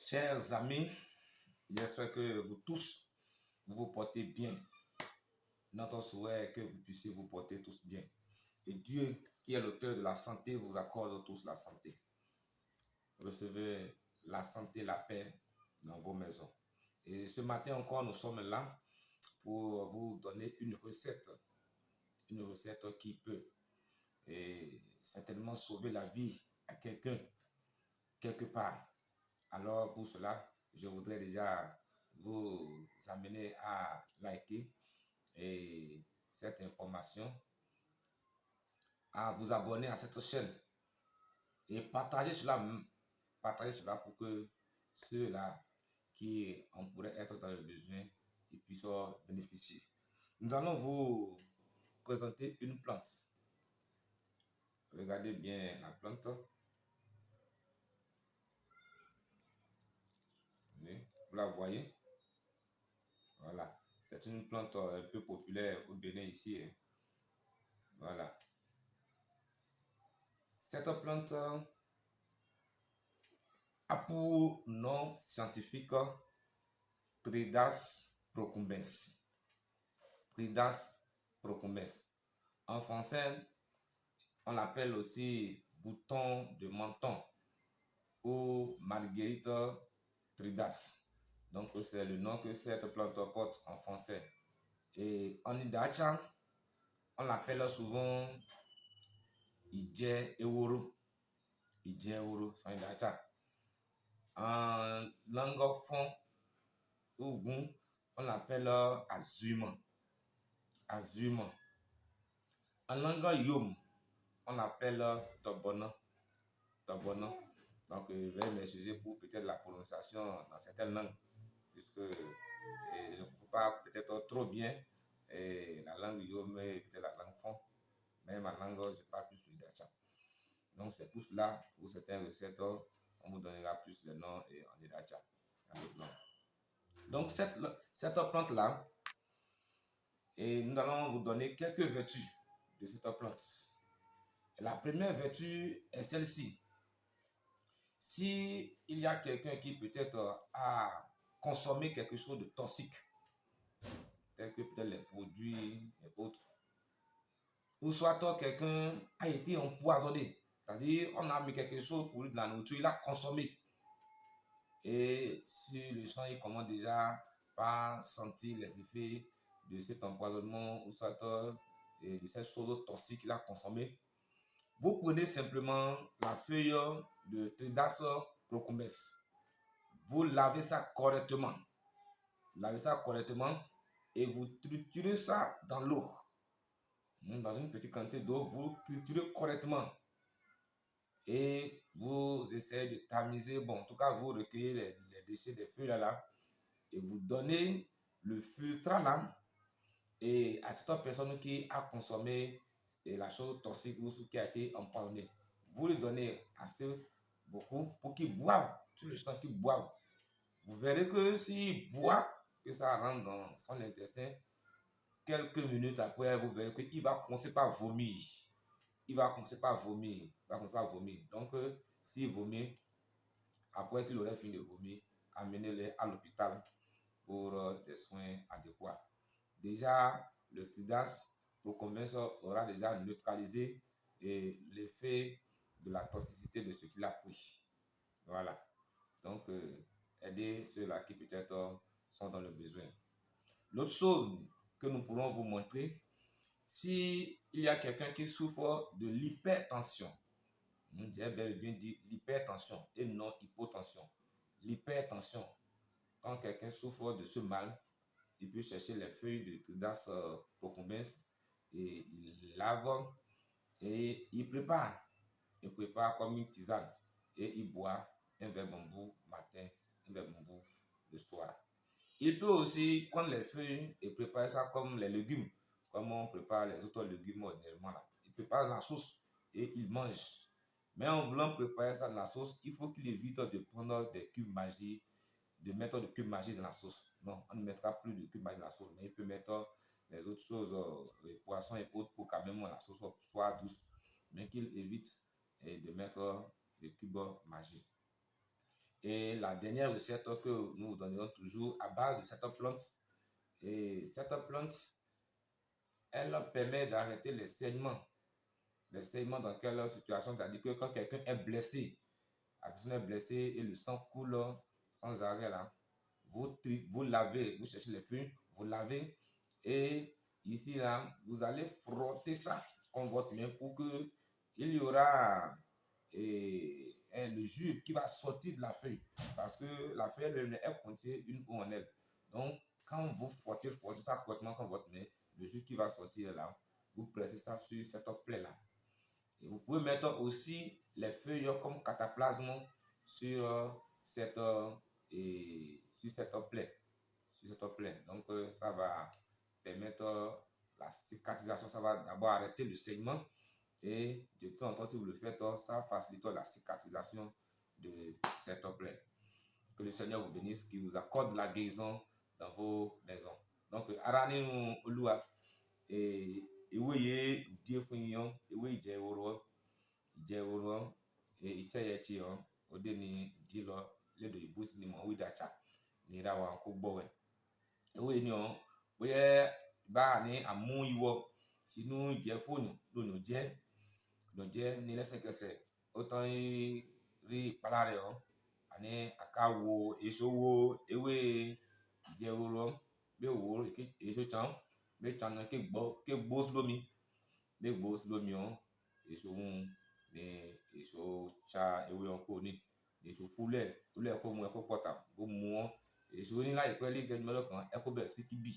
Chers amis, j'espère que vous tous vous portez bien. Notre souhait est que vous puissiez vous porter tous bien. Et Dieu, qui est l'auteur de la santé, vous accorde tous la santé. Recevez la santé, la paix dans vos maisons. Et ce matin encore, nous sommes là pour vous donner une recette qui peut certainement sauver la vie à quelqu'un, quelque part. Alors pour cela, je voudrais déjà vous amener à liker cette information, à vous abonner à cette chaîne et partager cela pour que ceux-là qui en pourraient être dans le besoin ils puissent bénéficier. Nous allons vous présenter une plante. Regardez bien la plante. Vous la voyez? Voilà. C'est une plante un peu populaire au Bénin ici. Voilà. Cette plante a pour nom scientifique Tridas procumbens. Tridas procumbens. En français, on l'appelle aussi bouton de menton ou marguerite tridas. Donc, c'est le nom que cette plante porte en français. Et en Idacha, on l'appelle souvent Idje Eworo. Idje Eworo, c'est en Idacha. En langue fond, Ogun, on l'appelle azuma. Azuma. En langue yom, on l'appelle tobona. Tobona. Donc, je vais m'excuser pour peut-être la prononciation dans certaines langues, puisque je ne comprends pas peut-être trop bien la langue yom et peut-être la langue fond. Mais ma langue, je parle plus le dacha. Donc, c'est pour cela, pour certaines recettes, on vous donnera plus le nom en dacha. Donc, cette plante-là, et nous allons vous donner quelques vertus de cette plante. La première vertu est celle-ci. Si il y a quelqu'un qui peut-être a consommé quelque chose de toxique, tel que peut-être les produits et autres, ou soit quelqu'un a été empoisonné, c'est-à-dire on a mis quelque chose pour lui de la nourriture, il a consommé. Et si le sang il commence déjà par sentir les effets de cet empoisonnement ou soit de cette chose toxique qu'il a consommé, vous prenez simplement la feuille de Tridas procumbens. Vous lavez ça correctement. Lavez ça correctement et vous triturez ça dans l'eau. Dans une petite quantité d'eau, vous triturez correctement. Et vous essayez de tamiser. Bon, en tout cas, vous recueillez les déchets des feuilles là et vous donnez le filtre là. Et à cette personne qui a consommé la chose toxique ou qui a été empoisonnée, vous lui donnez assez beaucoup pour qu'il boive, tout le champ qu'il boive. Vous verrez que s'il boit, que ça rentre dans son intestin, quelques minutes après, vous verrez qu'il va commencer par vomir. Il va commencer par vomir. Donc, s'il vomit, après qu'il aurait fini de vomir, amenez-le à l'hôpital pour des soins adéquats. Déjà, le Tridas procumbens aura déjà neutralisé l'effet de la toxicité de ce qu'il a pris. Voilà. Donc, aider ceux-là qui peut-être sont dans le besoin. L'autre chose que nous pourrons vous montrer, si il y a quelqu'un qui souffre de l'hypertension, j'ai bien dit l'hypertension et non hypotension. L'hypertension, quand quelqu'un souffre de ce mal, il peut chercher les feuilles de Tridas procumbens et il lave et il prépare. Il prépare comme une tisane et il boit un verre bambou matin, un verre bambou le soir. Il peut aussi prendre les feuilles et préparer ça comme les légumes, comme on prépare les autres légumes ordinairement là. Il prépare la sauce et il mange. Mais en voulant préparer ça dans la sauce, il faut qu'il évite de prendre des cubes magiques, de mettre des cubes magiques dans la sauce. Non, on ne mettra plus de cubes magiques dans la sauce, mais il peut mettre les autres choses, les poissons et autres, pour quand même la sauce soit douce. Mais qu'il évite de mettre des cubes magiques. Et la dernière recette que nous vous donnerons toujours à base de cette plante. Et cette plante, elle permet d'arrêter les saignements. Les saignements dans quelle situation? C'est-à-dire que quand quelqu'un est blessé, la personne est blessée et le sang coule sans arrêt là, vous lavez, vous cherchez les feuilles, vous lavez et ici là, vous allez frotter ça contre votre main pour que il y aura le jus qui va sortir de la feuille parce que la feuille elle contient une eau en elle. Donc quand vous frottez ça fortement contre votre main, le jus qui va sortir là, vous pressez ça sur cette plaie là. Et vous pouvez mettre aussi les feuilles comme cataplasme sur cette plaie. Sur cette plaie. Donc, ça va permettre la cicatrisation. Ça va d'abord arrêter le saignement. Et de temps en temps, si vous le faites, ça facilite la cicatrisation de cette plaie. Que le Seigneur vous bénisse, qu'il vous accorde la guérison dans vos maisons. Donc, arani nous olua et iwe die funyon iwe je woro et iche odeni dilo le do ibus ni mo widacha ni rawa ko gbowe ewe ni o boye ba ni amu iwo sínú je fóònù lónìí jẹ ní lẹ́sẹ̀kẹsẹ̀ ó tán rí ìpalára rẹ̀ ọ́ àní àkáwo èso wo ewé ìjẹwòrò bí òwò èso tán bí tán ké gbó lómi ọ́ èso ohun ní èso cha ewé ọkọ ní èso fúlẹ̀ kó mu ẹ kó pọ̀tà kó mu ọ́ èso ní láìpẹ́ lè jẹ́ mẹ́lọ́ kan ẹ kó bẹ̀ sí kíbì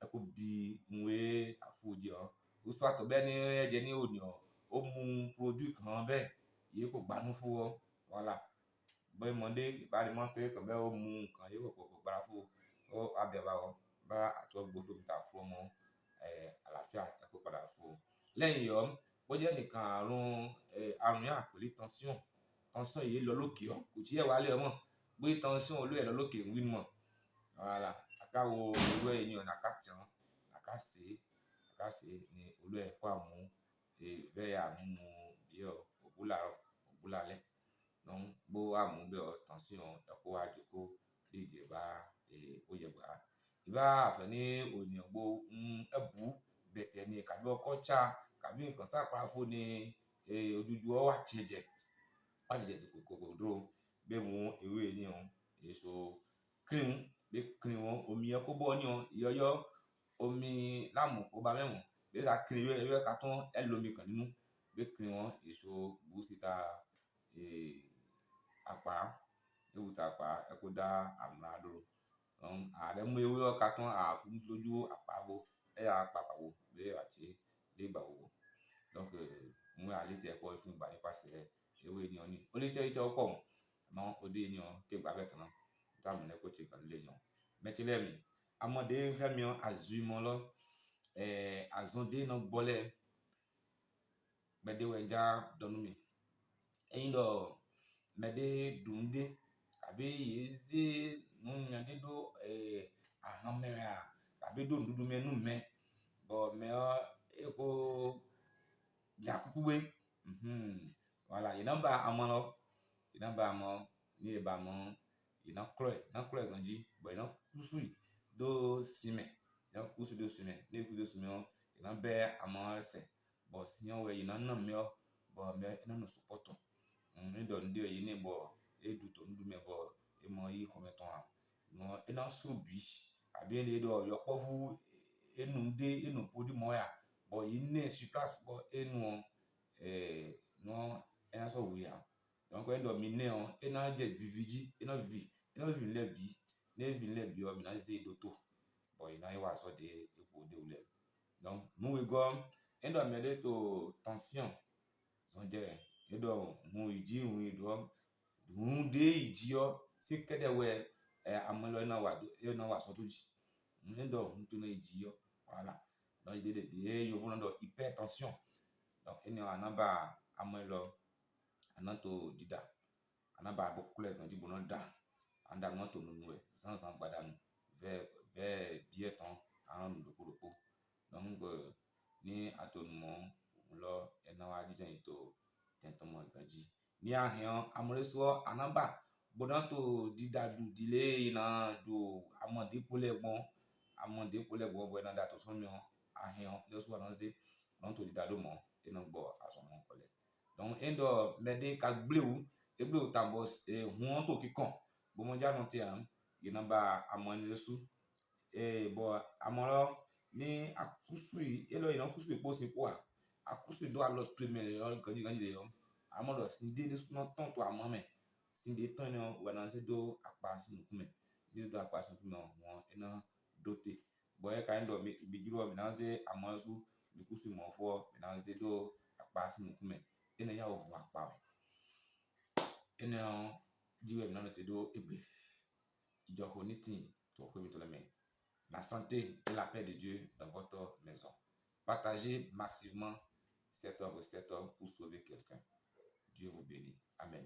ẹ kó bi nwe àfojì ọ́ ó sọ àtọ̀ bẹ́ẹ̀ ní ẹ̀jẹ̀ ní òní ọ́ ó mu produit kan bẹ́ẹ̀ yìí kò gbanú fún ọ wàhálà bẹ́ẹ̀ mọ́ndé ìbáraẹni máa ń fẹ́ kàn bẹ́ẹ̀ ó mu nǹkan yìí kò gbára fún ọ abẹ́bà ọ bá àtọ́ gbogbo mi ta fún ọmọ àlàáfíà ẹ kó padà fún ọ lẹ́yìn yọ bó jẹ́ nìkan àrùn yà pẹ̀lú tension yìí lọ lókè ọ kò tí ẹ̀ wálé ọmọ gbé tension olú ẹ̀ lọ lókè ń wí mọ̀ wàhálà àkáwo olú ẹ̀ ní ọ̀nà àkàtàn àkàsè ní olú ẹ̀ kó àmú veya àmú bí ọ òbúlàlẹ̀ donc bó àmú bí ọ tension ẹ̀kọ́ àjòkó léde bá ó yẹ gbà ìbá àfẹ́ ní ònìyàn gbó ẹ̀bù bẹ̀tẹ̀ ní kàbí ọkọ̀ cha kàbí nǹkan sápá fún ní ojújú ọ wà tiẹ̀jẹ̀ tí kòkòrò dúró bẹ́ẹ̀ mú ewé ní ọ èso kírin wọn omi ẹ kó bọ́ ní ọ ìyọyọ omi láàmú kó bá mẹ́wọ̀n bí sa kírin ewé ká tán ẹ lómi kan nínú bí kírin wọn èso bú síta àpá ewúta àpá ẹ kó dá àmúra dúró ààrẹ mú ewé ọkà tán àfún lójú àpáwo ẹ yà pàpàwò bí àti dégbà wò donc mú àlétẹ ẹ̀kọ́ fún ìgbà nípasẹ̀ ewé ni ọ ní ó lè tẹ́ ọ̀pọ̀ àmọ́ òde ni ọ kégbà bẹ́ẹ̀ tán náà táwọn ẹ̀kọ́ ti kàn lé yàn mẹtìlẹ́mì amọ̀dé fẹ́mi àzùmọ̀ lọ àzọ̀dé náà gbọ́lẹ̀ gbẹdẹwẹ̀já dọ́nú mi ẹ̀yin lọ mẹdẹ dùndé àbí yézé nùnyàndé dó àhán mẹ́rin à àbí dó ndúdú mẹ́nu mẹ́ bọ̀ mẹ́ ọ ẹ̀kọ́ yakuku wé voilà yìí nàmbà àmọ́ lọ yìí nàmbà àmọ́ ní ìbá àmọ́ yìí nà kúrẹ̀ gànjí bọ̀ yìí nà kúsù yìí dó símẹ̀ yìí nà kúsù dó símẹ̀ ní ìkú dó símẹ̀ ọ yìí nà bẹ́ àmọ́ ẹsẹ̀ bọ̀ síyàn wẹ̀ yìí nà nà mẹ́ ọ bọ̀ mẹ́ ẹ̀ nà nà sọpọ̀tọ̀ ní dọ̀ ndé yìí ní bọ̀ ẹ̀ dùtò ndú mẹ́ bọ̀ ẹ̀ mọ̀ yìí kọ́ mẹ́tọ̀ à nọ ẹ̀ nà sóbì àbí ẹ̀ ní dọ̀ yọ kpọ́fù ẹ̀ nù ndé ẹ̀ nù pọ́dì mọ́ yà bọ̀ yìí nè sur place bọ̀ ẹ̀ nù nọ ẹ̀ nà sọ̀ wíyà donc ẹ̀ dọ̀ mi nè ọ ẹ̀ nà jẹ́ vividji ẹ̀ nà vi lẹ́bi ní vi lẹ́bi ọ mi nà zé dòtò bọ̀ yìí nà yẹ wà sọ̀ dé ẹ̀kọ́ dé wulẹ̀ donc mú wí gọ́ ẹ̀ dọ̀ mẹ́ dé tó tension zọ̀njẹ́ ẹ̀ dọ̀ mú ìjì hùn ìdọ̀ hùn dé ìjì ọ sí kẹ́dẹ̀ wẹ̀ amọ̀lọ́ ẹ̀ nà wà sọ̀ tó jì ẹ̀ dọ̀ hùn tó nà ìjì ọ voilà donc il dé yóò fún ọ hypertension donc ẹ̀ ní ànábà amọ̀lọ́ ànátò dídà ànábà àbọ̀kúlẹ̀ kan jìbọn náà dà àndà wọn tó nínú ẹ̀ sánsan gbàdánù bẹ́ẹ̀ bíẹ̀ tán àrùn lòpòlòpò donc ní àtònùmọ̀ lọ ẹ̀ náà wà jíjẹ́ yìí tó tẹ̀ntọ́mọ̀ ìgbàjì ní àhìàn amúrésọ́ ànábà Bonanto didadu dile ina do amande pour les bons amande pour les bons bon da to son mi a hen le so na ze bonanto didadu mo e no gbo aso mo kole donc endo mede ka gbleu e gbleu tambos e huon to kikon bo mo ja no ti am ina ba amani su e bo amoro ni akusu elo ina kusu po si po a akusu do a lot premier yo kan di yo amoro sin de ni no ton to amame sin de ton no wana se do apa si nukume de do apa si nukume won ina dote bo e kind of bi juro mi na se amosu bi kusu mo fo mi na se do apa si nukume ina ya o wa pa ina jiwe mi na te do ebe joko ni tin to ko mi to la la santé et la paix de Dieu dans votre maison. Partagez massivement cette œuvre pour sauver quelqu'un. Dieu vous bénit. Amen.